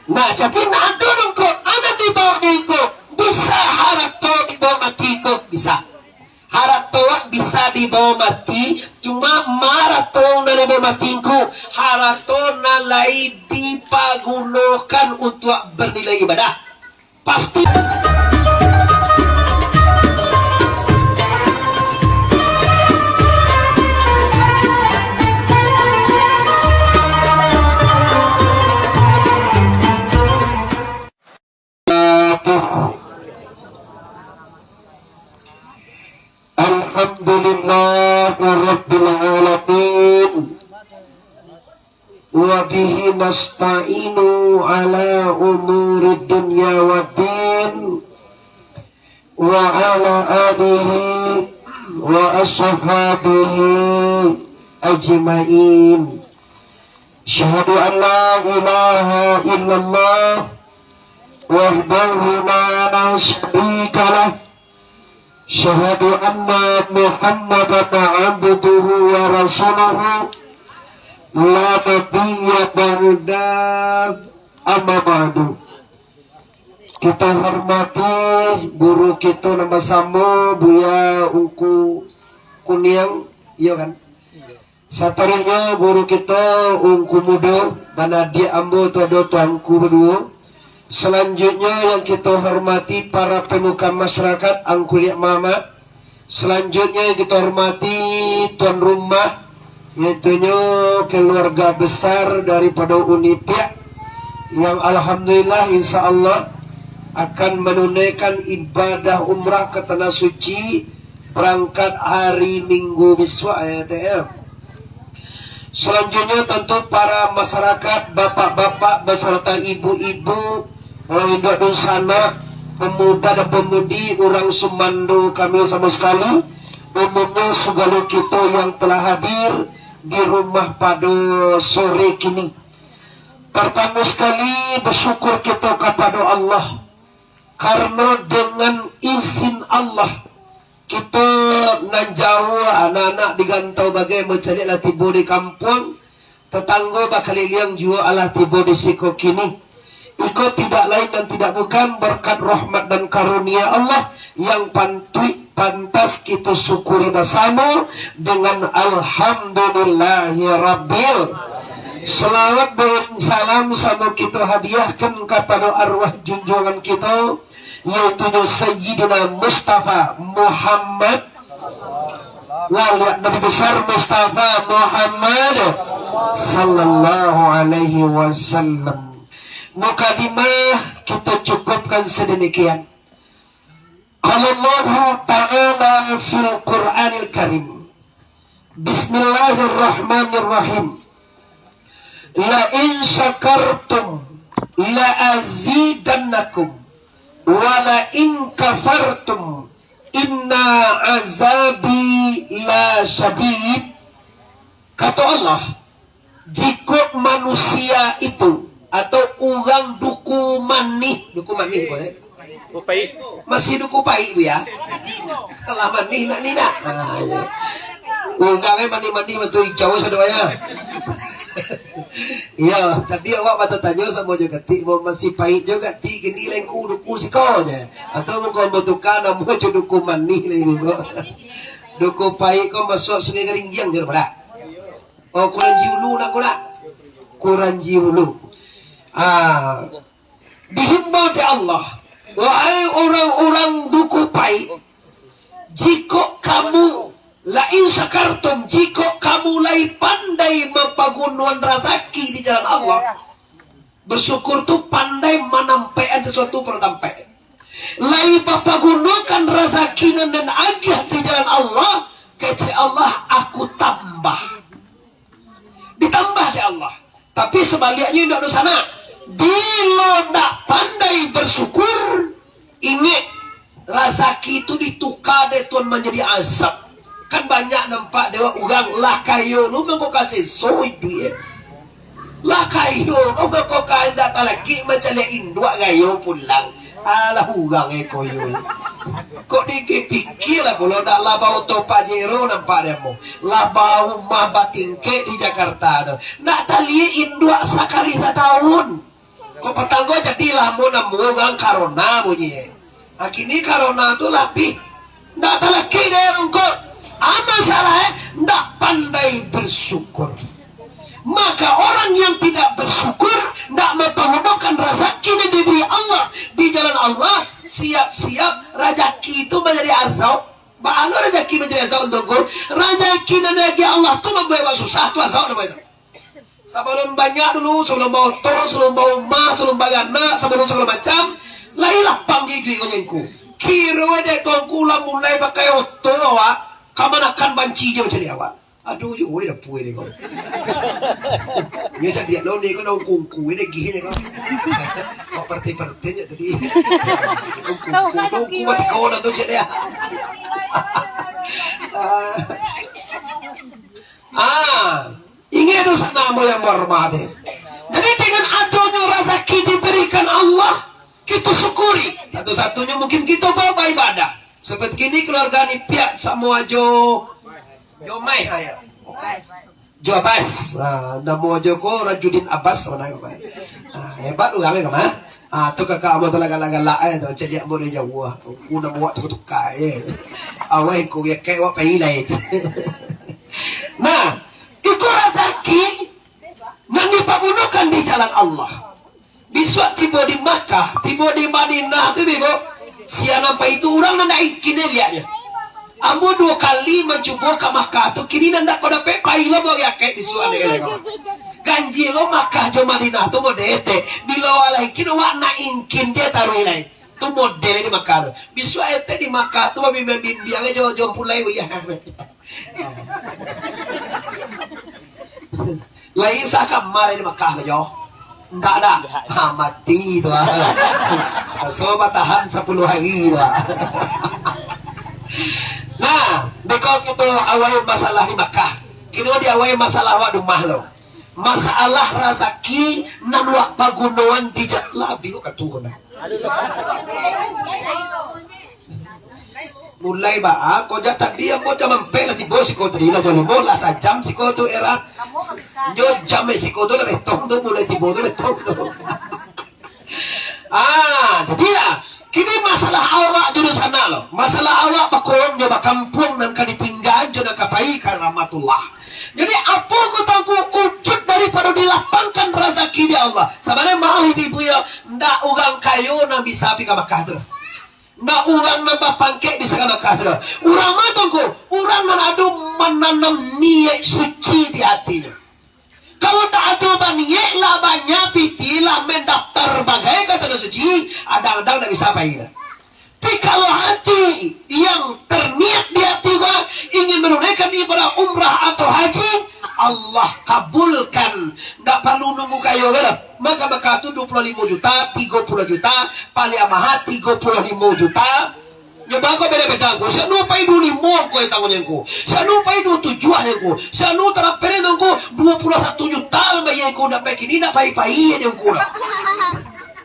Nah, jadi nadulong ko, ano di ba ko? Bisa harap to di ba mati ko? Bisa. Harap to bisa di ba mati, cuma maratong na di ba mati ko. Harap to na lay dipagunakan untuk bernilai ibadah. Pasti. Alhamdulillah Rabbil Alamin, wa bihi nasta'inu ala umuri dunya wa din, wa ala alihi wa ashabihi ajma'in. Syahadu an la ilaha illallah wahdahu la syarika lah. Syahadu anna Muhammadan abduhu wa rasuluhu la nabiyya ba'da amma ba'du. Kita hormati guru kita nama sama Buya Ungku Kuniang, iya kan? Satarinya guru kita Ungku Mudo mana dia ambo todo tuanku berdua. Selanjutnya yang kita hormati para pemuka masyarakat Angkuliak Mama. Selanjutnya yang kita hormati tuan rumah, yaitu keluarga besar daripada Unipia yang alhamdulillah insya Allah akan menunaikan ibadah umrah ke tanah suci berangkat hari Minggu besok ya. Selanjutnya tentu para masyarakat, bapak-bapak beserta ibu-ibu, orang induk sana, pemuda dan pemudi, orang Sumando kami sama sekali, umumnya segala kita yang telah hadir di rumah pada sore kini. Pertama sekali bersyukur kita kepada Allah, karena dengan izin Allah kita nanjau anak-anak digantau bagai mencari lah tiba di kampung, tetangga bakal liang jua alah tiba di siko kini. Itu tidak lain dan tidak bukan berkat rahmat dan karunia Allah yang pantas kita syukuri bersama dengan alhamdulillahi rabbil. Selawat dan salam sama kita hadiahkan kepada arwah junjungan kita, yaitu Sayyidina Mustafa Muhammad, wali Nabi besar Mustafa Muhammad sallallahu alaihi wasallam. Mukadimah kita cukupkan sedemikian. Qala Allah Ta'ala fil Qur'anil Karim, Bismillahirrahmanirrahim, la in syakartum la azidannakum wa la in kafartum inna azabi la syadid. Kata Allah, jika manusia itu atau orang duku manih boleh? Masih duku pai bu ya? Kalau manih nak ni nak. Ungangnya mani-mani betul jauh sadoanya. Ya, tadi awak batu tanya sama juga ti masih pahit juga ti gini lengku duku sikonya. Atau mungkin butuhkan namu je duku manih lagi bu. Duku pahit kau masuk sungai Keringgiang je pada. Oh kurang jiulu nak kurang. Kurang jiulu. Dihimbau oleh Allah, wahai orang-orang duku pai, jika kamu lain sakartum, jika kamu lai pandai mempagunuan rezeki di jalan Allah, bersyukur tu pandai menampaikan sesuatu pertampai. Lai mempagunukan rezeki dan agih di jalan Allah, kece Allah aku tambah, ditambah di Allah. Tapi sebaliknya tidak ada sana. Bila tak pandai bersyukur, ingat rezeki itu ditukar deh Tuhan menjadi azab. Kan banyak nampak dewa orang lah kayu lu mau kasih soy duit. Lah kayu lu mau kau datang lagi mencari induk kayu pulang. Alah orang koyo. Kok dipikir lah kalau dak labau to Pajero nampak demo. Labau mah batingke di Jakarta tu. Nak tali induk sekali setahun. Kok petanggo jadilah mau namugang karona bunyi. Kini karona tu lebih ndak ada lagi deh engkau. Masalah ndak pandai bersyukur. Maka orang yang tidak bersyukur, tidak mempergunakan rezeki yang diberi Allah di jalan Allah, siap-siap rezeki itu menjadi azab. Bahkan rezeki menjadi azab untukku. Rezeki dan rezeki Allah itu membawa susah, itu azab namanya. Sebelum banyak dulu, sebelum bawa motor, sebelum bawa emas, sebelum bawa anak, sebelum segala macam, lailah panggil duit konyengku. Kira dek tuanku lah mulai pakai oto awak, kamu akan banci je macam ni awak. Aduh, yo ni dah puai ni kau. Ni macam dia lo ni kau nak kungku ni gih ni kau. Kau parti-parti je tadi. Kungku mati kau nak tu je dia. Ingin itu nama yang bermati. Jadi dengan adanya rezeki diberikan Allah, kita syukuri. Satu-satunya mungkin kita bawa ibadah. Seperti ini keluarga ni pihak semua jo mai haya. Jo Abbas. Nama Joko Rajudin Abbas mana kau? Hebat tu kami kemana? Tu kakak amat laga-laga tu jadi amat dia jauh. Una buat tu kai. Awai ku ya kai wa pai lai. Nah, itu rezeki yang dipergunakan di jalan Allah. Bisa tiba di Makkah, tiba di Madinah tu bibo. Siapa itu orang nanda ikin lihatnya. Ambo 2 kali mencoba ke Makkah tu kini nanda kau dapat payah lo ya kayak bisuan dia kau. Ganji lo Makkah jo Madinah tu model ete. Bila alai kini warna ingkin dia taruh ilai. Tu model di Makkah tu. Bisu ete di Makkah tu bimbang jo pulai ya. Lain sakamar di Makkah tu jo. Ndak ada. Mati tu. So tahan 10 hari tu. Nah, dekau kita awal masalah di Makkah. Kini dia awal masalah wak rumah lo. Masalah rezeki nan wak pagunoan tidak labi kok katuna. Mulai ba ko ja tadi mo ja mampela ti bos ko tadi na joni bola sa jam si ko tu era. Jo jam si ko tu le tong tu mulai ti bodo le tong tu. Jadilah kini masalah awak jodoh sana loh. Masalah awak pakorong jo kampung dan kaditinggaan jo nak kapai karamatullah. Jadi apa kutaku wujud daripada dilapangkan rezeki di Allah. Sebenarnya maaf ibu ya, ndak orang kayu na bisa pergi ke Makkah tu. Ndak orang nambah pangkek bisa ke Makkah tu. Orang matangku, orang nan adu menanam niat suci di hatinya. Kalau tak ada niat lah banyak pitilah mendaftar bagai kata suci, adang-adang tak bisa pergi. Tapi kalau hati yang terniat di hati gua ingin menunaikan ibadah umrah atau haji, Allah kabulkan. Tak perlu nunggu kayu kan? Maka tu 25 juta, 30 juta, paling amahat 35 juta. Nyoba ko beda-beda ko. Sa no pa idu ni mo ko itangon ko. Sa no pa idu tujuan ko. Sa no tara pereno ko 21 juta bayan ko na pa kini na pai-pai yung ko.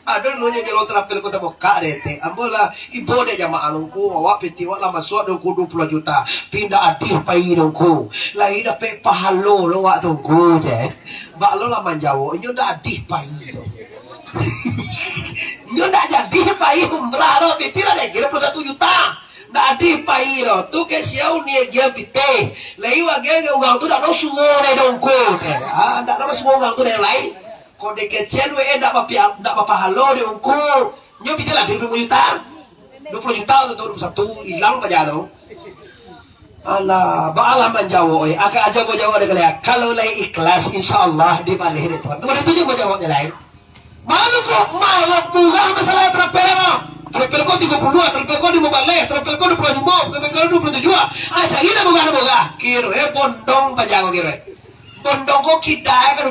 Adon no nya gelo trapel ko ta boka dete. Ambola ibode jamaah ko awak piti wala masuk do ko 20 juta. Pindah adih pai dong ko. Lai da pe pahalo lo wa tong ko je. Ba lo la manjawo nyo da adih pai do. Nyo da jadi pai umrah lo piti la de 21 juta. Da adih pai do. Tu ke siau ni dia pite. Lai wa ge ugang tu da lo suwo de dong ko je. Da lo suwo ugang tu de lai. Kode kecil we ndak apa halo di ukur. Nyo bisa lah 20 juta. 20 juta atau 21 hilang aja tu. Allah, baalah menjawab oi. Agak aja gua jawab dengan kalau lai ikhlas insyaallah dibalik itu. Nomor 7 gua jawabnya lain. Malu kok malah murah masalah trapel. Trapel kok 30, trapel kok di balik, trapel kok 25, trapel kok 27. Ini boga. Kira pondong pajago kira. Bondongko kita kan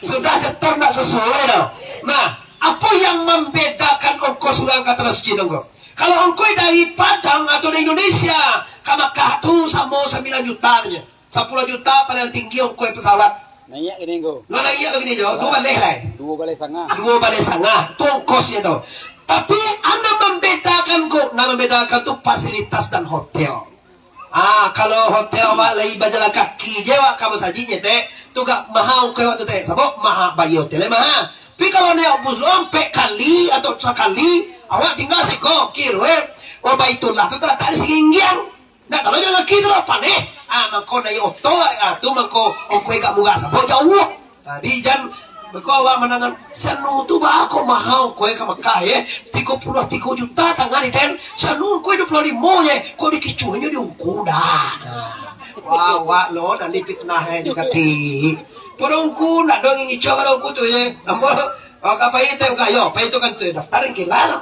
sudah setor nak sesuai dah. Nah, apa yang membedakan ongkos uang kata suci dongko? Kalau ongkos dari Padang atau dari Indonesia, Makkah tu sama 9 juta aja. 10 juta paling tinggi ongkos pesawat. Naik gini go. Naik lagi ni jo, 2 balik lah. 2 balik setengah. 2 balik setengah, tu ongkosnya tu. Tapi anda membedakan kok, membedakan tu fasilitas dan hotel. Kalau hotel awak lagi berjalan kaki je awak kamu sajinya teh tu gak mahal kau waktu teh sebab mahal bagi hotel mahal Tapi kalau dia lompe kali atau sekali, awak tinggal siko kirwe. Oh baitullah tu ternyata ada seginggiang. Nah kalau jangan gitu apa nih? Mangko na yoto, tu mangko ongkoi gak muga sabo jauh. Tadi jan beko awak menangan sanu tu ba ako mahal koe ka Mekah ye 33 juta tangan den sanu koe 25 ye ko dikicuhnya diungkuda. Wah lo nanti fitnah juga ti. Porongku nak dong ngicu kalau ku tu ye. Ambo apa itu kayo, apa itu kan tu daftarin kilal.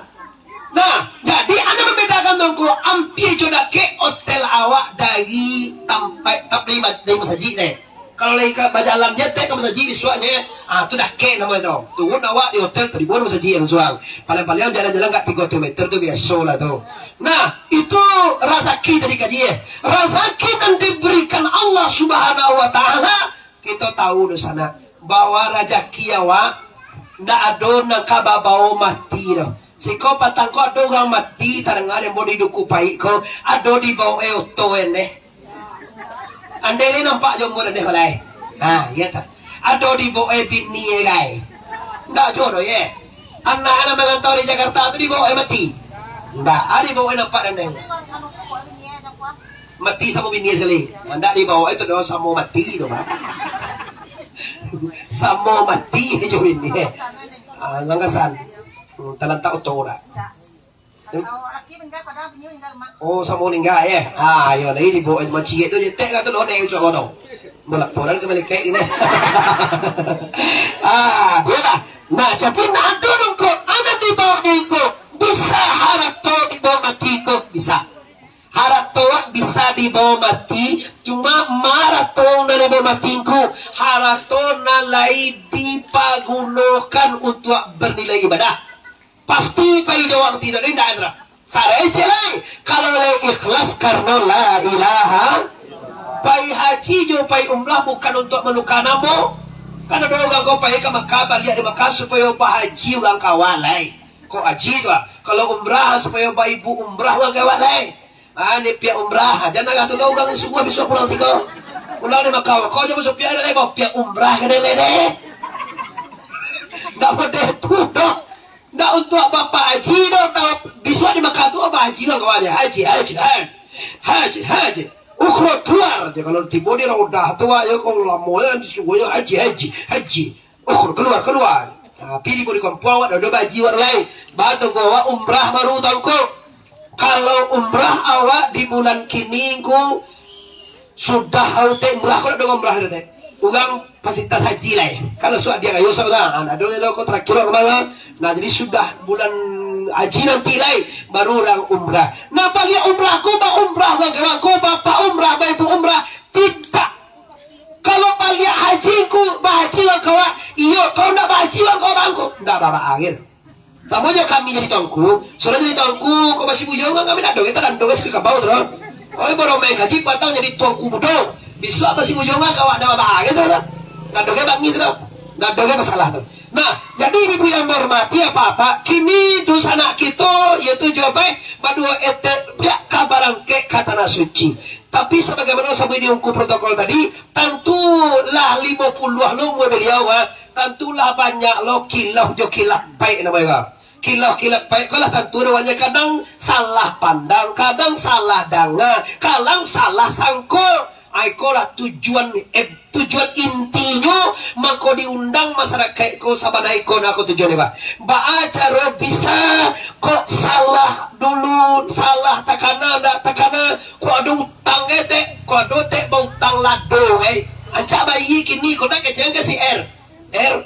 Nah, jadi Anda membedakan dongku ampie jodake hotel awak dari tampai tapi dari masjid deh. Kalau lagi ke bajalan dia teh ke masjid visualnya, tu dah ke nama itu. Turun awak di hotel teribun masjid yang suang. Paling-paling jalan-jalan kat 3 meter tu biasa lah tu. Nah, itu rezeki dari kaji. Rezeki yang diberikan Allah Subhanahu Wa Taala, kita tahu di sana bahwa rezeki awak ndak ada nak kababau mati dah. Siko patang ko ado orang mati tarangan yang bodi duku pai ko ado di bawah oto ene. Andele nampak jombor ene balai. Ya tak. Ado di bawah bini ye gai. Ndak jodoh ye. Anak-anak mengantau di Jakarta tu di bawah mati. Ndak, ada di bawah nampak ene. Mati sama bini sekali. Ndak di bawah itu doa sama mati tu, Pak. Sama mati je bini. Langgasan. Talanta otora. Oh, sama ningga ya. Ayo lagi di bawah macam itu je tek kata lo nek ucap kau. Melaporan ke Malaikat ini. Ya dah. Nah, tapi nak dulu kau ada di bawah ni kau bisa harap tu di bawah mati kau bisa. Harap tu bisa di bawah mati, cuma maraton dari bawah matiku. Harap tu nalai dipagunakan untuk bernilai ibadah. Pasti pai doang tidak ada. Sarai celai kalau le ikhlas karena la ilaha. Pai haji jo pai umrah bukan untuk melukai namo. Karena doang kau pai ke Makkah balik di Makkah supaya pai haji ulang kawalai. Kau haji tu kalau umrah supaya pai ibu umrah ulang kawalai. Ni pihak umrah jangan kata lo orang semua bisa pulang sih kau. Pulang di Makkah kau jangan masuk pihak le mau pihak umrah ke le deh. Tak boleh tu dong. Nggak untuk bapak haji dong, biswa di Makkah tu apa haji lah kawannya, haji. Ukhro keluar aja kalau tiba di roda tua ya kalau lama ya disuruh haji. Ukhro keluar. Tapi di budi kampung ada baji war lain. Batu gua umrah baru tangko. Kalau umrah awak di bulan kini ku sudah halte umrah kau ada umrah ada teh. Ugang fasilitas haji lah. Kalau sudah dia kayu sudah, ada lo kau terakhir kemana? Nah jadi sudah bulan haji nanti lah baru orang umrah. Nah bagi umrah ku bah umrah orang ku bapak umrah bah ibu umrah tidak. Kalau bagi haji ku bah haji orang kawan, iyo kau nak bah haji orang kawan ku, tidak bapak akhir. Sama aja kami jadi tangku, soalnya jadi tangku kau masih bujang kami nak doa kita dan doa sekali kabau terus. Oh baru main haji patang jadi tangku bodoh. Bisa masih bujang kawan ada bapak akhir terus. Nggak doa bangi terus, nggak doa masalah terus. Nah, jadi ibu yang hormati apa-apa, kini dosa anak kita yaitu jawabai badua ete pihak kabarang ke kata suci. Tapi sebagaimana sampai diungku protokol tadi, tentulah 50 lo mau beliau, tentulah banyak lo kilau jo kilap baik namanya. Kilau baik kalau tentu namanya kadang salah pandang, kadang salah danga, kadang salah sangkul. Aikolah tujuan intinya mako diundang masyarakat ko sabanai ko na ko tujuan ba acara bisa kok salah dulu salah takana ndak takana ko ada utang ete ko ada te ba utang lado anca bayi kini ko nak keceng ke si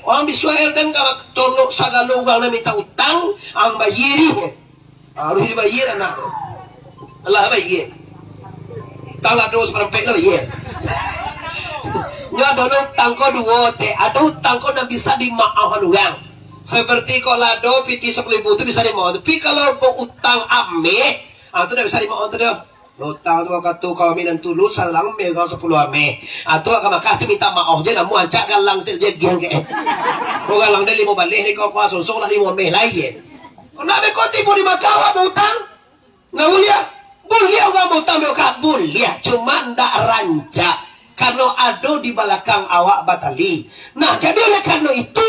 orang biswa dan ka tolok sagalo ugang na minta utang ang bayiri harus dibayar anak Allah bayar tala dos perempek lah ya. Nya dulu tangko dua te, ada tangko yang bisa dimaafkan orang. Seperti kalau lado piti 10.000 itu bisa dimaafkan. Tapi kalau utang ame, itu tidak bisa dimaafkan tu dia. Utang tu kata kalau minan tulus salang megang 10 ame. Atau akan makah tu minta maaf je, namu ancak galang tu je giang ke. Kau galang dia 5 balik, ni kau kuasa sosok lah 5 ame lagi. Kau nak kau tipu di Macau apa utang? Nggak boleh. Boleh orang utang mereka boleh, cuma ndak rancak. karena ada di belakang awak batali. Nah, jadi oleh karena itu,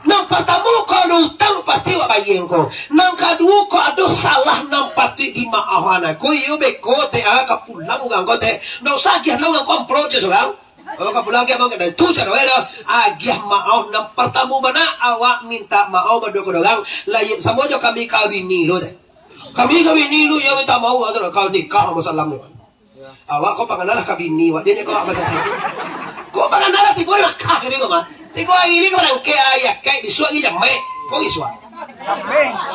nang pertama kalau utang pasti awak bayar ko. Nang kedua ko ada salah nang pati di maahan ko. Iyo beko te aga kapulang ugang ko te. No sakit nang ang protes orang. Kalau kapulang kaya mga itu cara wala agiah maaf nang pertama mana awak minta maaf bado ko dogang lain samo jo kami kawin nilo te. Kami kawin nilo ya minta maaf atau kau nikah mo salam ni. Awak ko panganalah kabini wa dia ko apa sa. Ko panganalah ti boleh makah ni ko ma. Ti ko ini ko nang ke ayak kay biswa ija me. Ko iswa.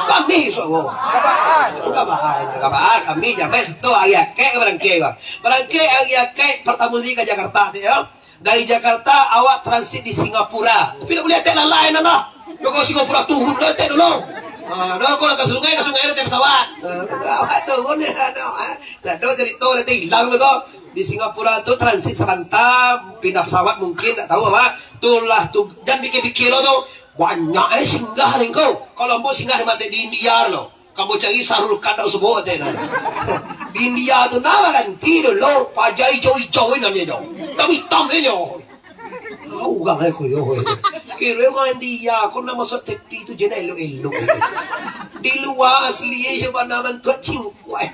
Kami iswa wo. Kabaan kami jamai satu ayak kay barang ke ko. Barang ke ayak kay pertama di ke Jakarta ti ya. Dari Jakarta awak transit di Singapura. Tapi nak boleh tak lain ana. Yo ko Singapura turun dah tak dulu. Dah ko ke sungai ada pesawat. Awak turun ya ada. Tak ada cerita nanti hilang ko. Di Singapura tu transit sebentar pindah pesawat mungkin tak tahu apa. Tulah tu dan pikir-pikir lo tu banyak singgah ni kau. Kalau mau singgah di India lo. Kamu cari Sarul Khan tak sebut deh. Di India tu nama kan tidur lo pajai hijau namanya jo. Tapi hitam je jo. Orang aku yo. Kira orang India kau nama masuk tepi tu jenis elo-elo. Di luar asli je mana bentuk cingkuai.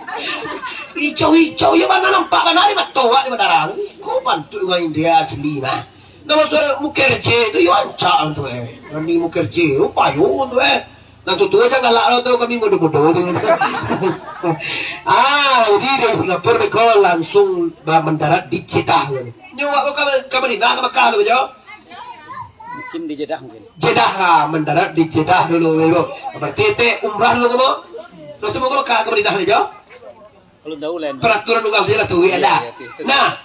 Hijau-hijau je mana nampak mana ni matoa di bandara. Kau bantu orang India asli mah. Nama suara Mukerje tu yo ancak tu Nanti Mukerje tu payung tu Nah tu aja galak lo tu kami bodoh-bodoh tu. Jadi dari Singapura mereka langsung mendarat di Jeddah. Nyawa kau kamu di mana Mekah lo jo? Mungkin di Jeddah mungkin. Jeddah mendarat di Jeddah dulu bego. Berarti umrah lo kamu? Lo tu mau Mekah kamu di mana jo? Kalau tahu lain. Peraturan ugal dia tu ada. Nah,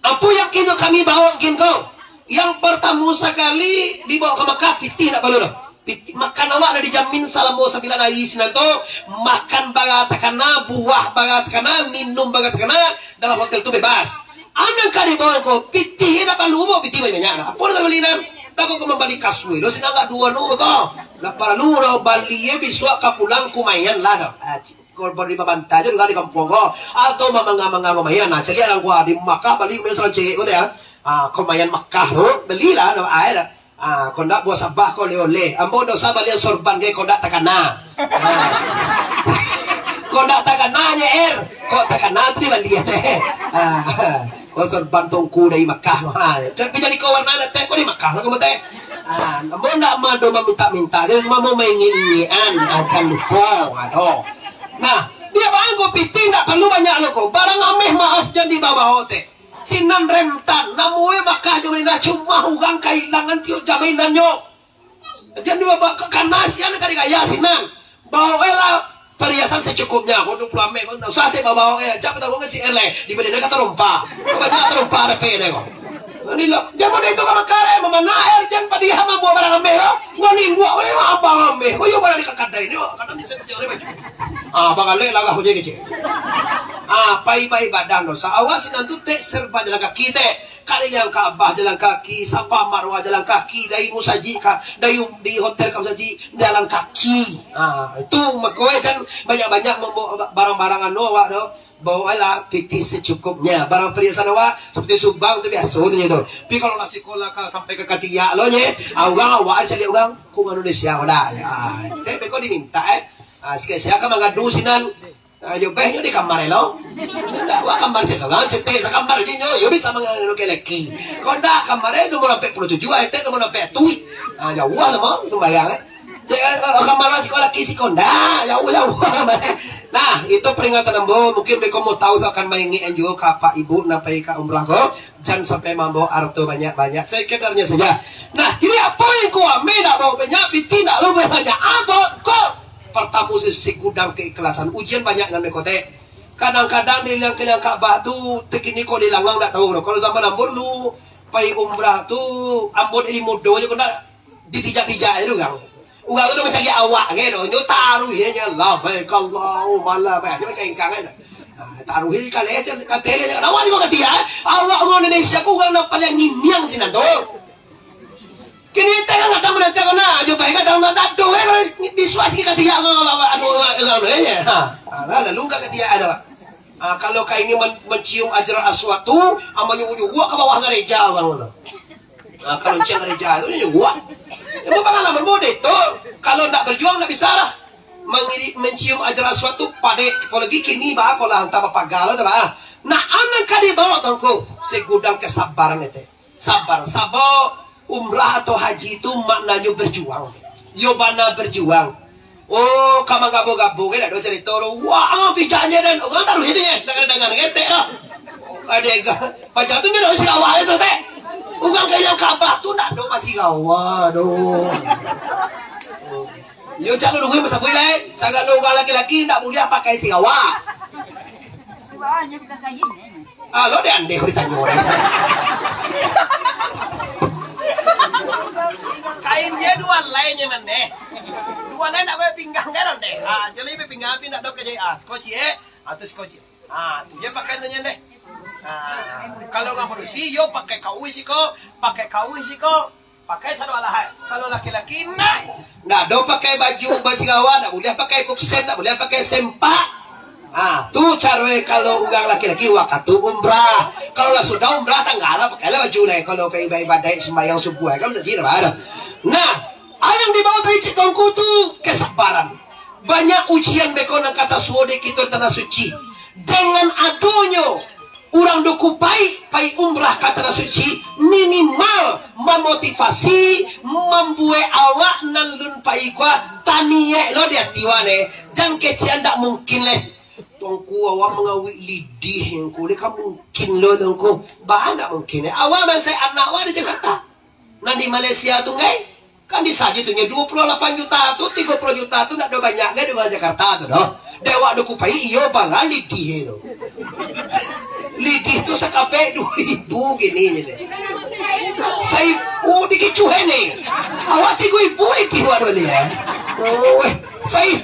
apa yang kami bawa kau? Yang pertama sekali dibawa ke Mekah piti nak balu dah. Makan awak dah dijamin selama 9 hari sinan tu makan bagat takana buah bagat takana minum bagat takana dalam hotel tu bebas. Anang kali bawa ko piti nak balu mo piti banyak nak. Apa nak beli nam? Tak ko membalik kasui. Lo sinang tak dua no to. Na perlu ro bali e biswa ka pulang kumayan lah to. Korban di babanta je di kampung ko. Atau mamanga kumayan na. Cari orang gua di Makkah balik mesra cek ko dia. Kumayan Makkah ro belilah na air. Kau nak buat sabah kau oleh. Ambo dah sabah dia sorban ke kau nak takana. Kau nak takana nya kau takana tu dia balik. Kau sorban tongku dari Makkah. Tapi jadi kau warna nanti kau di Makkah lah kau mati. Ambo nak madu minta. Jadi mau main-mainan akan lupa. Nah, dia bang kau piting tak perlu banyak lo kau. Barang ameh maaf jangan dibawa hotel. Sinan rentan, namuwe Makkah je menina cuma ugang kehilangan tiuk jaminannya. Jadi bawa ke kanasian kali kaya sinan. Bawa lah perhiasan secukupnya. Kau 20 ame, kau usah te bawa jangan tahu nggak si erle di beli dia kata rompa. Banyak terompa ada pede kau. Ini lah, jangan itu kalau kare mana air jangan pada dia mau barang ame lo. Ngoni gua, apa ame? Kau yang barang dikakadai ni, kadang disentuh oleh baju. Bakal lah kau jadi kecil. Pai badan lo. Sa awas nanti te serba jalan kaki te. Kali yang Ka'bah jalan kaki, Safa Marwah jalan kaki, dari musaji dari di hotel kamu saji jalan kaki. Itu makoy kan banyak-banyak membawa barang-barang anu awak do. Bawalah fiktif secukupnya. Barang perhiasan awak seperti subang tu biasa tu tu. Tapi kalau nasi kola ka sampai ke Katiak lo nye, orang awak cari orang ku Indonesia dah. Te beko diminta sikit saya akan mengadu sinan. Yo behnya di kamar lo. Wa kamar seseorang cete sa kamar jinyo yo bisa mangano ke leki. Konda kamar nomor 47 ete nomor 47. Jauh lah mo sembayang kamar sekolah kisi konda jauh. Nah, itu peringatan ambo. Mungkin mereka mau tahu akan maingi juga ke Pak Ibu nampai ke umrah ko. Jangan sampai membawa arto banyak-banyak. Sekedarnya saja. Nah, ini apa yang kau ambil nak bawa banyak, biti nak lu banyak. Apa kok? Pertama sisi gudang keikhlasan. Ujian banyak yang dekote. Kadang-kadang di liang Ka'bah tu tekini kau dilangang tak tahu. Kalau zaman ambo lu pai umrah tu ambo ini mudo je kau nak dipijak-pijak itu kan. Uang tu macam dia awak gitu. Dia taruh dia labbaik Allahumma labbaik. Dia macam ingkang aja. Taruh dia kali aja katele dia. Awak juga dia. Awak orang Indonesia ku orang nak paling ngimiang sini tu. Kini tengah nak tamu nanti kena. Jumpa ikan dalam tak tahu. Kalau biswas kita dia anu anu aja. Lalu kat dia ada. Kalau kau ingin mencium ajaran aswad tu, menyuguh ke bawah gereja orang tu. Kalau cium gereja itu nyuguh. Itu pengalaman muda itu. Kalau nak berjuang nak bisa lah. Mencium ajaran aswad tu pada apalagi kini bah kalau hantar bapak galau tu bah. Nah anak kadi bawa tangku segudang kesabaran itu. Sabar. Umrah atau haji itu maknanya berjuang. Yobana berjuang. Oh, kamu gabo-gabo kan ada cerita orang. Wah, pijaknya dan orang taruh itu ya, dengan gete lah. Ada pajak tu mana masih awal itu teh. Orang kaya Kaabah tu nak do masih awal do. Yo jangan nunggu masa boleh. Segala orang laki-laki nak boleh pakai si awal. Bawahnya bukan kain ya. Lo deh ande kau ditanya orang. Kainnya dua lainnya mende. Dua lain nak pinggang kan deh. Jadi pinggang api nak dok kerja. Skoci atau skoci. Tu je pakai tu deh. Kalau nggak berusi, yo pakai kaui sih kok. Pakai satu alahai. Kalau laki-laki nak do pakai baju basigawan, nak boleh pakai buksen, nak boleh pakai sempak. Tu cara kalau orang laki-laki waktu umrah. Kalau lah sudah umrah tanggal pakailah baju lah. Kalau ke ibadah sembahyang subuh kan bisa jadi ada. Nah, yang dibawa dari Citongku tu kesabaran. Banyak ujian bekonan kata suode kita tanah suci. Dengan adonyo orang doku pai umrah ke tanah suci minimal memotivasi membuat awak nalun pai kuah taniye lo dia tiwane. Jangan kecian tak mungkin leh. Tongku awak mengawik lidih yang kulit kamu mungkin lo tongku. Bahan tak mungkin. Awak dan saya anak awak di Jakarta. Nah di Malaysia tu ngai. Kan di saja tu 28 juta tu 30 juta tu nak do banyak kan di Jakarta tu doh. Dewa do kupai iyo bala lidih tu. Lidih tu sekape 2,000 gini je. Saya dikicuhe ni. Awak 3,000 lidih buat beli ya. Saya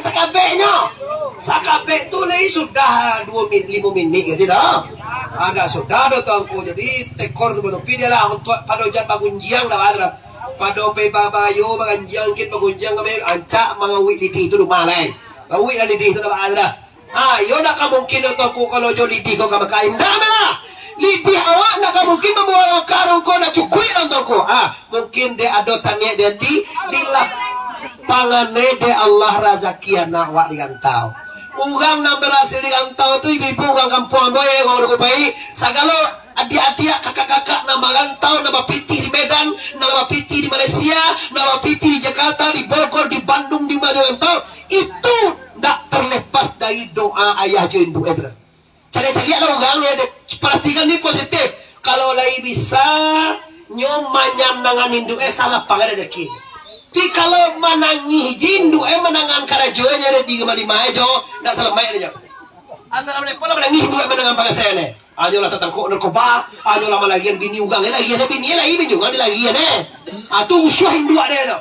sekapenya. Sakape tu ni sudah 5 minit gitu dah. Ada sudah do tuanku jadi tekor tu betul dia lah pada jan bagunjiang dah ada. Pada pe babayo bagunjiang kit bagunjiang kami ancak mengawik lidih tu rumah lain. Awik lidih tu dah ada. Yo nak mungkin tuanku kalau jo lidih kau kamu kain dah lah. Lidih awak nak mungkin membawa karung kau nak cukui tuanku. Mungkin dia ada tanya dia di lap tangannya dia Allah razaki anak awak digantau. Ugang nak berhasil digantau tu ibu-ibu ugang kampung boy orang orang baik. Sagalo adik-adik kakak-kakak nama rantau nama piti di Medan, nama piti di Malaysia, nama piti di Jakarta, di Bogor, di Bandung, di mana rantau itu tak terlepas dari doa ayah jo ibu itu. Cari-cari ada ugang ya, perhatikan ni positif. Kalau lagi bisa nyomanyam nangan induk salah panggil rezeki. Tapi kalau menangi jindu menangan karajonya di lima jo dak salah mai aja. Assalamualaikum pola menangi hindu menangan pagasene. Ayo lah tatangko narkoba, ayo lah malagian bini ugang lagi ada bini lagi bini ugang lagi atu usuh hindu ada tu.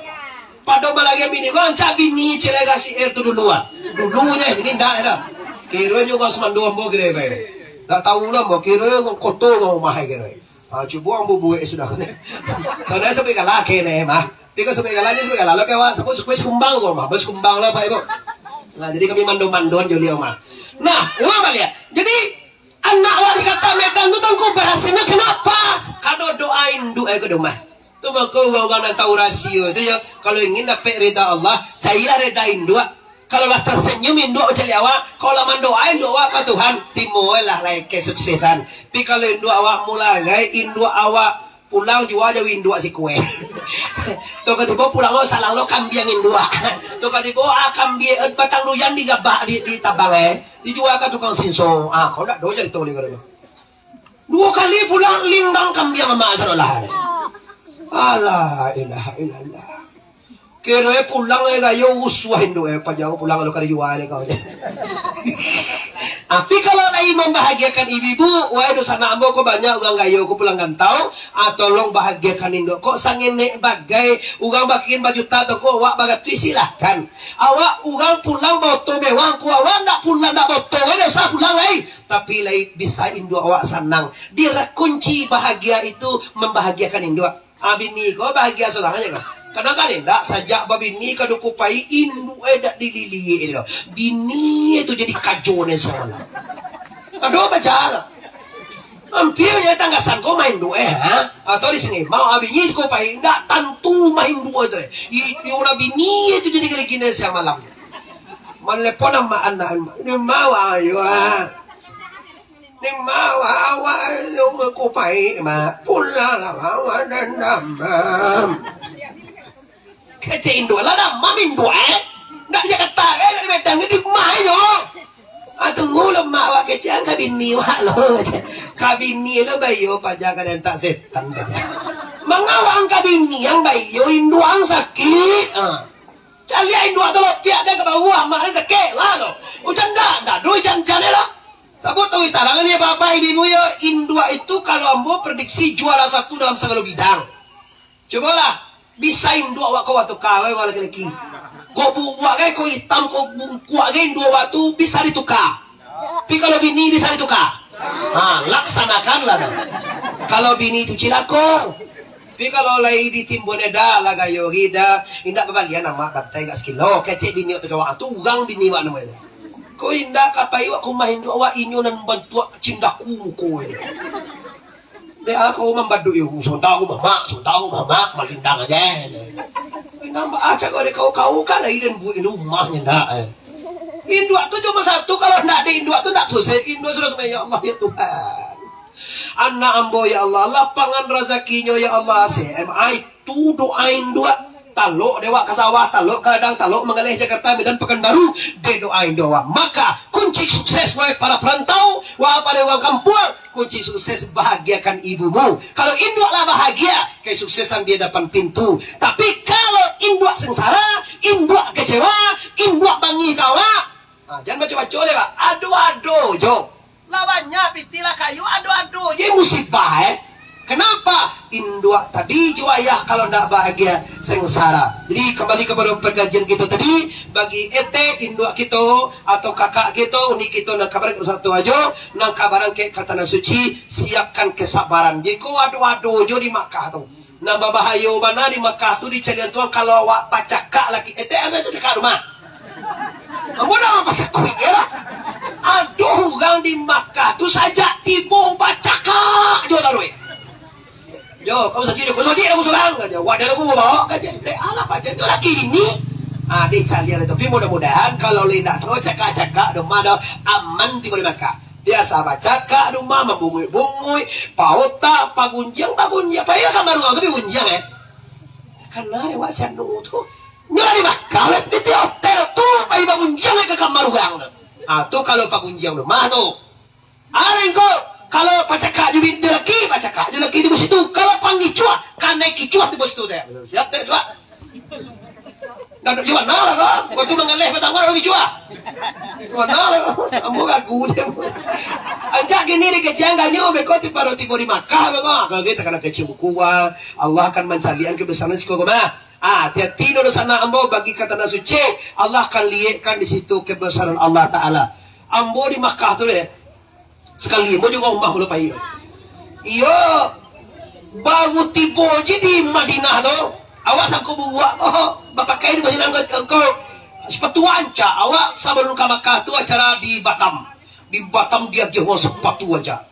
Pada malagian bini ugang cak bini celegasi tu dulunya ini ndak ada. Kira juga semandua mo kira bae. Tak tahu lah mo kira kotor ngau mahai kira. Cuba ambu buat sudah kan. Saudara sampai kalah kene mah. Tapi kalau sampai kalah lo kawan sebut kumbang kau mah, bos kumbang lah pak ibu. Nah jadi kami mandon joli mah. Nah, uang lihat. Jadi anak wali kata Medan tu tangku berhasilnya kenapa? Kado doain doa ke rumah. Tu maka orang tahu rasio itu ya. Kalau ingin dapat reda Allah, cailah redain doa. Kalau lah tersenyumin doa cari awak, kalau mendoain doa ke Tuhan, timulah like kesuksesan. Tapi kalau doa awak mulai, doa awak pulang jual jauh indua si kue. Tuh ketiba pulang lo salah lo kambing indua. Tuh ketiba kambing batang ruyan digabak di tabang dijual ke tukang sinso. Kau nak doa jadi toli kalau 2 kali pulang lindang kambing sama asal olahan. Allah ilaha illallah. Kira pulang gayo uswah indo pajang pulang lo kali jual kau. Tapi kalau lagi membahagiakan ibu-ibu, wah dosa namo kok banyak uang gayo ko pulang gantau, tolong bahagiakan indo. Kok sangin nek bagai uang bagiin baju tato kok awak bagat silahkan. Awak uang pulang boto bewang ku awak nak pulang nak boto dosa pulang lagi. Tapi lagi bisa indo awak senang. Dia kunci bahagia itu membahagiakan indo. Bini kau bahagia seorang aja kan. Kadang-kadang tak sajak babini kadukupai indu dak dilili itu. Bini itu jadi kajone semua. Aduh baca. Hampirnya tanggasan ko main dua ha? Atau di sini mau abinyi ko pa enggak tantu main dua itu. Yung nabini itu jadi kali kini siang malam. Manlepon ang anak ni mawa ayo ha. Ni mawa awa yung ko pa pula lawa dan damam. Kece Indo lah dah mamin dua ndak dia kata di bedang di main yo. Atong ngulam mawa kece ang kabini wa lo. Kabini lo bayo pajaga dan tak setan baja. Mangawang kabini yang bayo Indo ang sakit. Cali Indo atau piak dia ke bawah mak dia sakit lah lo. Ujan dah doi jan-jan lah. Sabut tahu tarangan ya bapak ibu yo Indo itu kalau ambo prediksi juara satu dalam segala bidang. Cobalah bisa Indo awak kau waktu kawai wala laki-laki. Kau buat kau hitam kau buat dua waktu bisa ditukar. Tapi kalau bini bisa ditukar. Laksanakanlah dong. Kalau bini itu cilako. Tapi kalau lagi ditimbun eda laga yogi dah indak bebalian nama batai gas kilo kecek bini tu kawan tu gang bini wak nama itu. Kau indak kapai wak kau main dua wak inyo nan bantu cindaku kau ini. Dia aku membadu ibu sontaku mama malindang aja. Nambah aja kau kan lagi dan buat rumahnya ndak. Induk tu cuma satu kalau ndak ada induk tu ndak susah. Induk sudah semua ya Allah ya Tuhan. Anak ambo ya Allah lapangan rezekinya ya Allah itu doain dua taluk dewa ke sawah taluk ke ladang taluk mengalih Jakarta Medan Pekanbaru de doain doa maka kunci sukses wahai para perantau wahai para orang kampung kunci sukses bahagiakan ibumu kalau induklah bahagia kesuksesan dia depan pintu tapi kalau induk sengsara induk kecewa induk bangi kawa jangan baca-baca deh pak aduh jo lawannya pitilah kayu aduh jadi musibah kenapa induk tadi jo ayah kalau tidak bahagia sengsara jadi kembali kepada pergajian kita tadi bagi ete induk kita atau kakak kita ni kita nak kabaran satu aja nak kabaran ke kata suci siapkan kesabaran jiko aduh jo di Makkah tu nak bahayo mana di Makkah tu dicari tuan kalau awak pacakak lagi ete ada cakap rumah ambo dah pacakak ya aduh gang di Makkah tu saja tibo pacakak jo darui yo kau saja aku surang dia wadah aku bawa kan dia ala pacar tu laki ini di calian itu tapi mudah-mudahan kalau lidah terus cakak-cakak rumah dah aman tiba di Makkah biasa baca kak rumah membungui pauta pagunjang apa ya kamar rumah tapi gunjang karena ada wajan tu nyari Makkah di hotel tu pai pagunjang ke kamar rumah tu kalau pagunjang rumah tu alengko kalau pacakak jadi lelaki, pacakak jadi lelaki di bos itu. Kalau panggil cuak, kan naik cuak di bos itu deh. Siap deh cuak. Nggak ada jiwa nala kok. Waktu mengalih petang mana lagi cuak. Jiwa nala kok. Kamu aku deh. Anjak gini di kecian ganyo, beko tiba di Makkah, beko. Kalau kita kena kecil buku Allah akan mencalian kebesaran si kogoma. Hati-hati dulu sana ambo bagi kata suci. Allah akan lihatkan di situ kebesaran Allah Taala. Ambo di Makkah tu deh. Sekali mau juga umpah boleh pakai. Iyo baru tiba je di Madinah tu. Awas aku buat bapak kaya di Madinah engkau sepatu anca. Awak sebelum ke Makkah tu acara di Batam. Di Batam dia sepatu aja.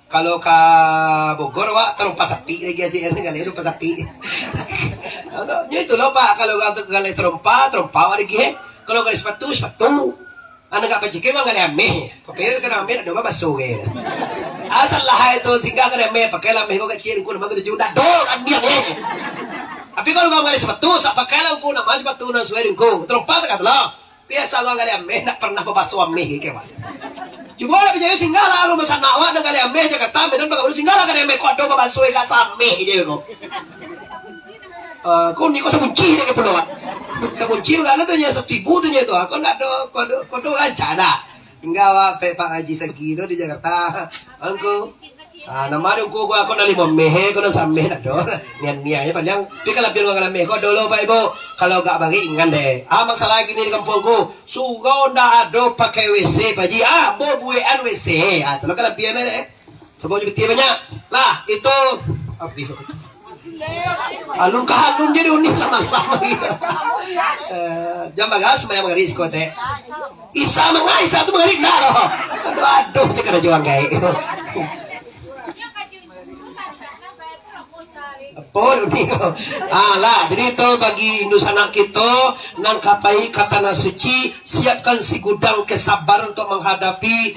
Kalau ke Bogor awak terumpas sapi lagi aja ni kali terumpas sapi. Nya itu loh pak kalau untuk kali terumpas lagi. Kalau kali sepatu anak gak pacike kau nggak ame, pakai kan ame ada apa basuh ke? Asal lah itu sehingga kan ame pakai lah ame kau kecil kau nama tu juga dor ame. Tapi kalau kau nggak sepatu, pakai lah kau nama sepatu nak suarin kau, terumpat kata lah. Biasa kau nggak ame, nak pernah basuh ame ke mas? Coba lah percaya sehingga lah lu masa nawa dengan ame Jakarta, Medan bagai sehingga lah kan ame kau ada basuh ke same je kau. Kau ni kau sabunci dia ke pulau. Sabunci bukan tu nya setibu tu nya tu. Kau nak do kau do aja dah. Tinggal Pak Haji Sagi tu di Jakarta. Angku. Nama dia kau nak lima mehe kau nak sameh nak do. Nian-nian je panjang. Tapi kalau biar kau nak meh kau dulu Pak Ibu. Kalau gak bagi ingat deh. Masalah gini di kampungku. Sugau ndak ada pakai WC Pak Haji. Bo buean WC. Tu kalau biar deh. Sebab betul banyak. Lah itu alun kahalun jadi unik lama-lama gitu. Jam bagas banyak mengeris kote. Isa itu mengerik dah loh. Aduh cek ada juang kayak Por bingo. Lah, jadi itu bagi indusana kita nang kapai kata suci, siapkan si gudang kesabaran untuk menghadapi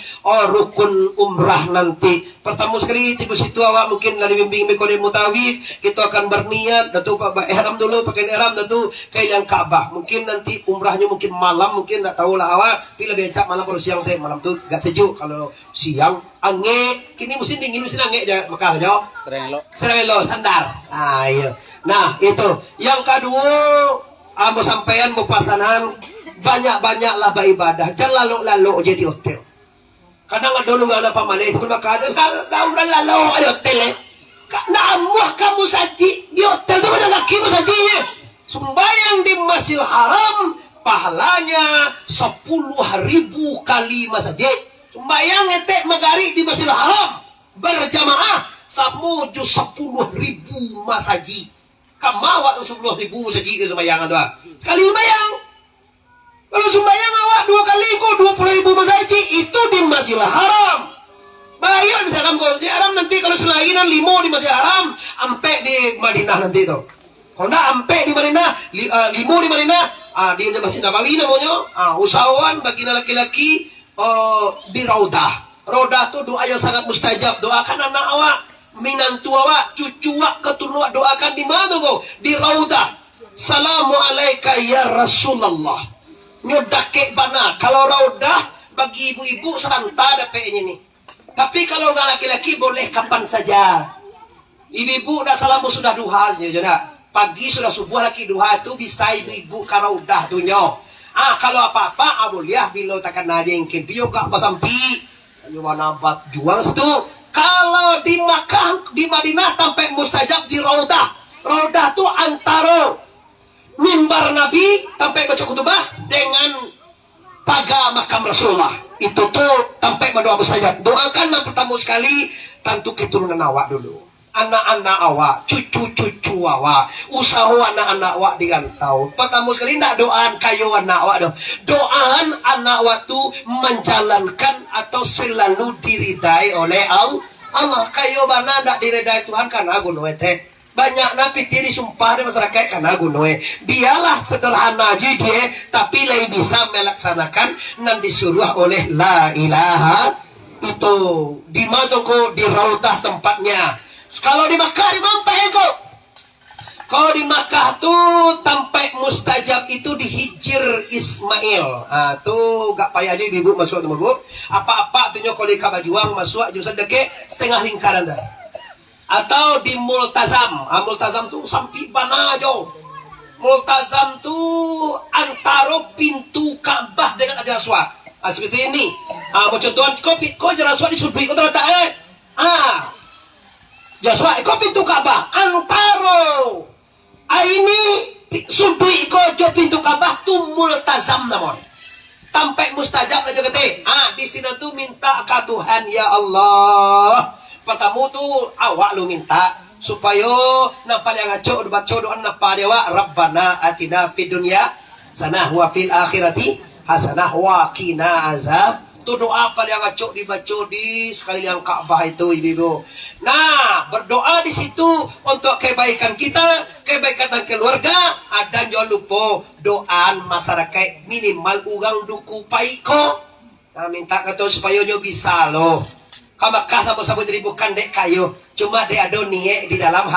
rukun umrah nanti. Pertama sekali tiba situ awak mungkin dari bimbing Mekode Mutawif, kita akan berniat datu ihram dulu, pakai ihram datu ke yang Ka'bah. Mungkin nanti umrahnya mungkin malam, mungkin tak tahulah awak, pilih becak malam kalau siang teh, malam tu gak sejuk. Kalau siang angin, kini musim dingin musim angin aja Mekah aja. Serang lo standar. Ayo. Nah, itu. Yang kedua, mau sampean mau pasanan banyak-banyaklah beribadah. Jangan lalu-lalu jadi hotel. Kadang ada dulu nggak ada pamalih, pun maka ada udah lalu ada hotel. Namuh kamu saji di hotel tu macam laki mu sajinya. Sembayang di Masjidil Haram pahalanya 10.000 kali masjid. Sembayang ngetek magari di Masjidil Haram berjamaah samuju 10.000 masaji. Kamawak 10.000 masaji ke sembayangan tu. Sekali sembayang. Kalau sembahyang awak 2 kali kok 20.000 masaji itu di Masjidil Haram. Bayar misalkan kau Masjidil Haram nanti kalau selaginan 5 di Masjidil Haram, ampe di Madinah nanti tu. Kalau nak ampe di Madinah, 5 di Madinah, di Masjid Nabawi namanya. Usahawan bagi laki-laki di Raudah. Raudah tu doa yang sangat mustajab. Doakan anak awak, minantu awak, cucu awak, keturunan awak, doakan di mana kau? Di Raudah. Assalamualaikum ya Rasulullah. Nyodake bana. Kalau Raudah bagi ibu-ibu sebentar dapetnya nih. Tapi kalau nggak laki-laki boleh kapan saja. Ibu-ibu dah salam sudah duha aja. Pagi sudah subuh laki duha itu bisa ibu-ibu ke Raudah tu nyo. Kalau apa-apa boleh bila takkan aja ingin piyo kak pasampi. Ayo nampak juang situ. Kalau di Makkah, di Madinah sampai mustajab di Raudah. Raudah tu antara mimbar Nabi sampai baca khutbah dengan pagar makam Rasulullah. Itu tuh sampai berdoa mustajab. Doakan yang pertama sekali tentu keturunan awak dulu. Anak-anak awak, cucu-cucu awak, usaha anak-anak awak digantau. Pertama sekali nak doaan kayu anak awak doh. Doaan anak awak tu menjalankan atau selalu diridai oleh Allah. Kayu mana nak diridai Tuhan kan aku teh. Banyak nabi tiri sumpah di masyarakat karena gunoi. Biarlah sederhana aja dia, tapi lebih bisa melaksanakan dan disuruh oleh la ilaha itu. Di mana kok di Raudah tempatnya. Kalau di Makkah di Mampah kok. Kalau di Makkah tuh tempat mustajab itu di Hijr Ismail. Tuh gak payah aja ibu masuk tuh bu. Apa-apa tuh nyokoli kabajuang masuk jurusan deke setengah lingkaran dah. Atau di Multazam. Multazam tuh sampai mana aja. Multazam tuh antara pintu Ka'bah dengan Hajar Aswad. Seperti ini. Mau contohan kok Hajar Aswad di sudut kau tak Hajar Aswad kok pintu Ka'bah antara ini sudut kau pintu Ka'bah tuh Multazam namanya. Sampai mustajab aja kete. Di sini tuh minta ke Tuhan ya Allah. Pertama tu awak lu minta supaya nampak yang ngaco baca doa napa dewa Rabbana atina fid dunya hasanah wa fil akhirati hasanah wa qina azab. Tu doa apa yang ngaco dibaca di sekali yang Ka'bah itu ibu-ibu. Nah, berdoa di situ untuk kebaikan kita, kebaikan keluarga, dan jangan lupa doaan masyarakat minimal urang duku paiko. Nah, minta kata supaya nyo bisa loh. Kamakah sama-sama jadi bukan dek kayu, cuma dek ada niat di dalam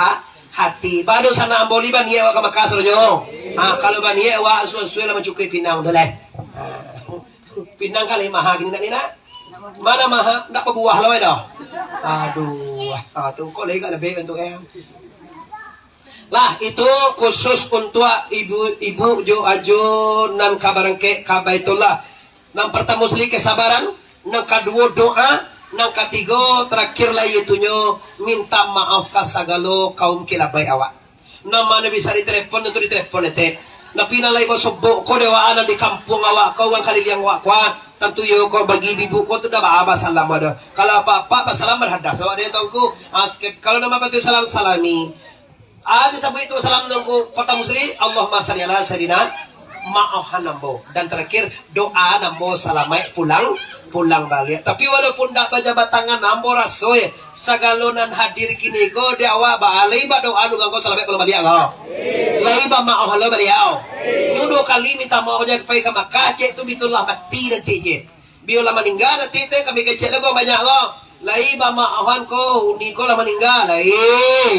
hati. Baru sana amboli ban niat wa kamakah seronyo. Kalau ban niat wa asu-asu lah mencukupi pinang tu leh. Pinang kali maha gini nak ni nak. Mana maha nak berbuah lah dah. Aduh, tu kok lagi lebih untuk em. Lah itu khusus untuk ibu-ibu jo ajo nan kabarangke kabaitullah. Nang pertama sekali kesabaran, nang kedua doa. Nang ketiga terakhir lah itunya minta maaf kasagalo kaum kilabay awak. Nama na bisa ditelepon itu ditelepon ete. Na pinalay mo subok ko dewaan di kampung awak kau ang kaliliang awak kwa. Tentu yo ko bagi bibu ko tu dah ba salam ada. Kalau apa-apa salam berhadas. Awak dia tongku asket kalau nama batu salam salami. Disebut itu salam tongku kota muslim Allahumma shalli ala sayidina maafan nambo. Dan terakhir doa nambo salamai pulang balik. Tapi walaupun tak baca tangan nambo rasoy sagalonan hadir kini ko di awak balai ba doa nu gangko salamai pulang balik lo. Lai ba maaf lo beliau. Nu 2 kali minta maaf aja pai ka Makkah cek tu bitullah mati nanti je. Biola meninggal nanti teh kami kecil lo banyak lo. Lai ba maafan ko uni ko lah meninggal lai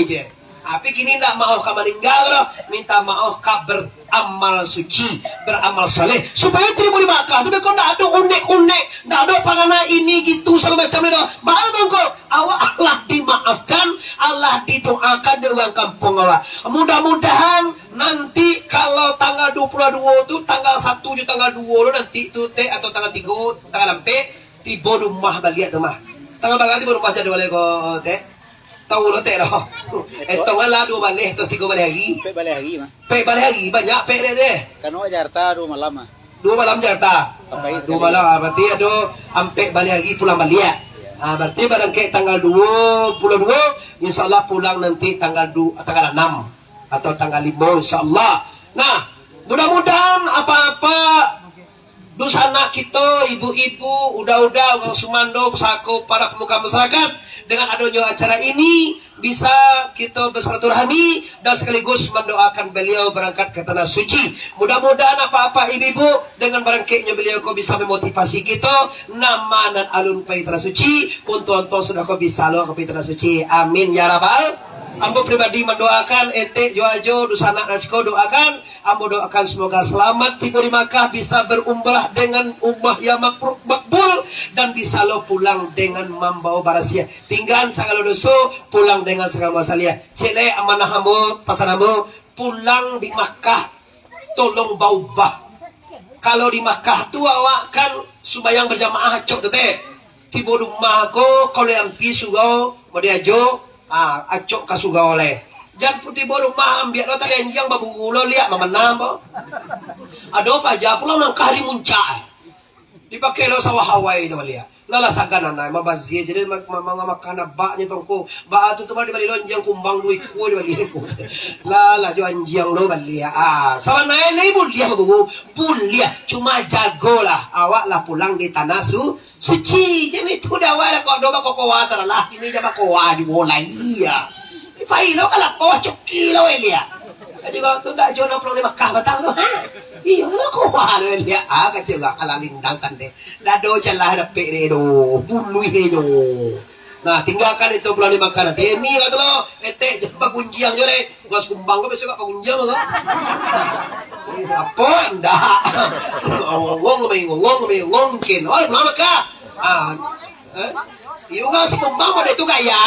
je. Tapi kini tidak mau kamu meninggal loh, minta maaf kabar beramal suci, beramal saleh supaya terima di Makkah. Tapi kau tidak ada unek-unek, tidak ada pangana ini gitu segala macam itu. Baru kau awak Allah dimaafkan, Allah didoakan di uang kampung awak. Mudah-mudahan nanti kalau tanggal 22 itu tanggal 1 ju tanggal 2 lo nanti itu teh atau tanggal 3 tanggal lampe tiba rumah bagian rumah. Tanggal bagian tiba rumah jadi boleh kau teh. Tahu lo teh loh. Itu lah 2 balik atau 3 balik lagi. Pe balik lagi mah. Pe balik lagi banyak pe deh. Kano Jakarta 2 malam mah. 2 malam Jakarta. 2 malam berarti ada ampe balik lagi pulang balik. Berarti barang ke tanggal 22 insyaallah pulang nanti tanggal 6 atau tanggal 5 insyaallah. Nah, mudah-mudahan apa-apa dusana kita, ibu-ibu, udah-udah, orang Sumando, Sako, para pemuka masyarakat dengan adanya acara ini bisa kita bersilaturahmi dan sekaligus mendoakan beliau berangkat ke tanah suci. Mudah-mudahan apa-apa ibu-ibu dengan barangkainya beliau kau bisa memotivasi kita nama dan alun pai tanah suci untuk sudah kau bisa lo ke tanah suci. Amin ya rabbal. Ambo pribadi mendoakan ete joajo dusana nasiko doakan ambo doakan semoga selamat tiba di Makkah bisa berumrah dengan umrah yang makbul dan bisa lo pulang dengan membawa barasia tinggal segala dosa pulang dengan segala masalah cele amanah ambo pasan ambo pulang di Makkah tolong baubah kalau di Makkah tu awak kan subayang berjamaah cok tete tiba rumah ko kalau yang pisugau mau diajo acok kasuga oleh jangan putih bodoh mah ambil lo tadi anjing babu ulo lihat mama nambah ada apa aja pulang nangkah di muncak dipakai lo sawah Hawaii itu lihat lala saganan na mabazia jadi mama makan baknya tongko bak tu di bali lo anjing kumbang duit ku di bali ku lala jo anjing lo bali sama naik ibu lihat babu bulia cuma jagolah awak lah pulang di tanah suci jadi itu dah wala kau doba kau water lah ini jama kau di bola iya fai lo kalau kau cuki lo elia jadi waktu dak jono pulang di Makkah batang tu iya lo kau lo elia kecil gak kalah lindang tante dado celah dapet do bulu hejo nah tinggalkan itu pulang di Makkah nanti ini kata lo etek jamba gunjiang jole gas kumbang kau besok apa gunjiang lo apa ndak ngomong mungkin oh lama kah iyo nga si kumbang mo dito kaya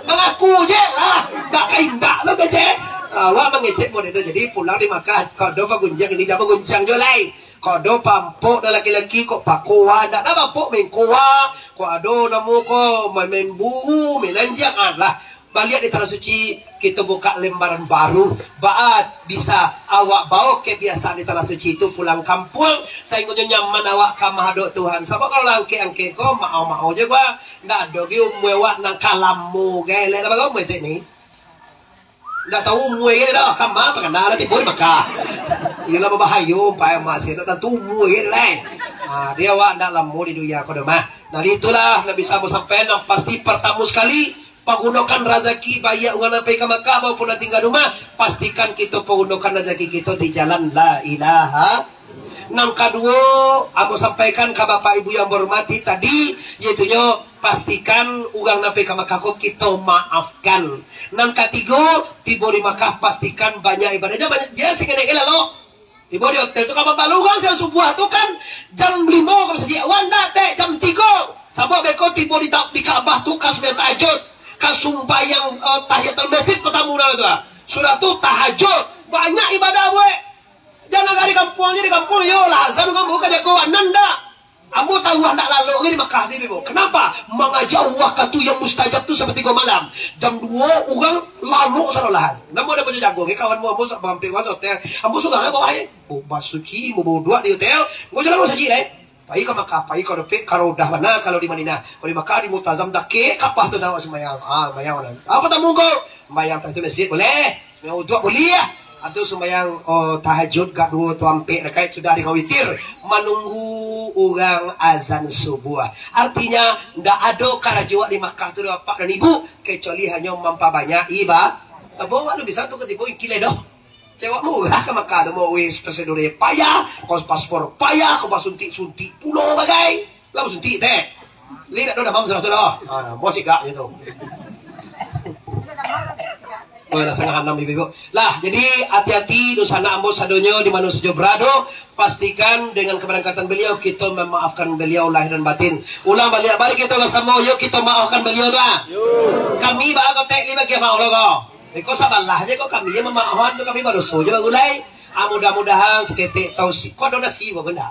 mengaku je lah ndak kaindak lo je awak mengecek mo dito jadi pulang di Makkah kodo pagunjang ini jama gunjang jolai kodo pampok na laki-laki kok pakowa ndak na pampok mengkowa ko ado namo ko main buhu menanjang lah balik di tanah suci kita buka lembaran baru baat bisa awak bawa kebiasaan di tanah suci itu pulang kampung sehingga nyaman awak kamahado Tuhan sebab kalau angke ko mau je gua ndak ada gi umwewak nang kalamu gele apa kau mete ni ndak tahu umwe gele dah kamah pengenal nanti boleh maka ila babahayo pa masih ndak tahu umwe gele dia awak ndak lamu di dunia ko mah nah itulah nabi bisa sampai yang pasti pertama sekali penggunakan rezeki baik orang sampai ke Makkah maupun tinggal rumah pastikan kita penggunakan rezeki kita di jalan la ilaha. Nang kedua aku sampaikan ke bapak ibu yang berhormati tadi yaitu pastikan orang sampai ke Makkah kita maafkan. Nang ketiga tiba di Makkah pastikan banyak ibadahnya banyak dia sekene-kene lo tiba di hotel tu kalau balungan saya subuh tu kan jam 5 kalau saja wanda teh jam 3 sabab beko tiba di Ka'bah tu kasudah tahajud kasumbayang tahiyatul masjid pertama itu sudah tu tahajud banyak ibadah we jangan di kampung yo lah azan kamu kerja kau nanda ambo tahu hendak lalu ini Makkah TV bu kenapa mengajak waktu yang mustajab tu seperti 3 malam jam 2 orang lalu sana lah namun ada baju jago kawan mu ambo mampir ke hotel ambo suka bawa bawa suci bawa 2 di hotel mau jalan saja deh pai ka Makkah pai ka depek kalau dah mana kalau di Madinah kalau di Makkah di Multazam dake kapah tu dah semayang mayang apa tamu kau mayang tu masjid boleh mau dua boleh atau sembahyang tahajud gak dua tuampe dekat sudah dikawitir menunggu orang azan subuh. Artinya ndak ada kala jiwa di Makkah tu bapak dan ibu kecuali hanya mampa banyak iba. Abang lu bisa tu ketipu kile doh. Sewa murah ke Makkah tu mau wis prosedur payah, kos paspor payah, kau suntik pulau bagai. Lah suntik teh. Lihat dah mam sudah sudah. Ah, bosik gak gitu. Oh, setengah 6 ibu-ibu. Lah, jadi hati-hati dosana ambo sadonyo di mana saja berado. Pastikan dengan keberangkatan beliau kita memaafkan beliau lahir dan batin. Ulang balik kita bersama yuk kita maafkan beliau dah. Kami bago tek lima kia mau logo. Iko sabalah aja kok kami yang memaafkan tu kami baru soja bagulai. Mudah-mudahan seketik tahu si kau donasi apa benda.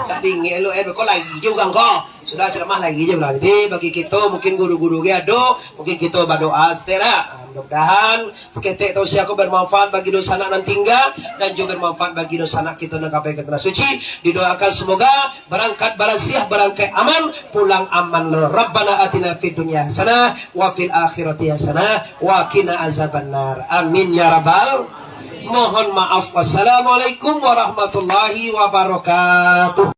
Jadi ngelo kok lagi juga kok. Sudah ceramah lagi aja bilang. Jadi bagi kita mungkin guru-guru ada, mungkin kita berdoa setera. Mudah-mudahan seketik tausiah aku bermanfaat bagi dosa anak nan tinggal dan juga bermanfaat bagi dosa anak kita nak capai ke tanah suci. Didoakan semoga berangkat barasiah berangkat aman pulang aman lo. Rabbana atina fid dunya hasanah wa fil akhirati hasanah wa qina azabannar. Amin ya rabbal. Mohon maaf. Wassalamualaikum warahmatullahi wabarakatuh.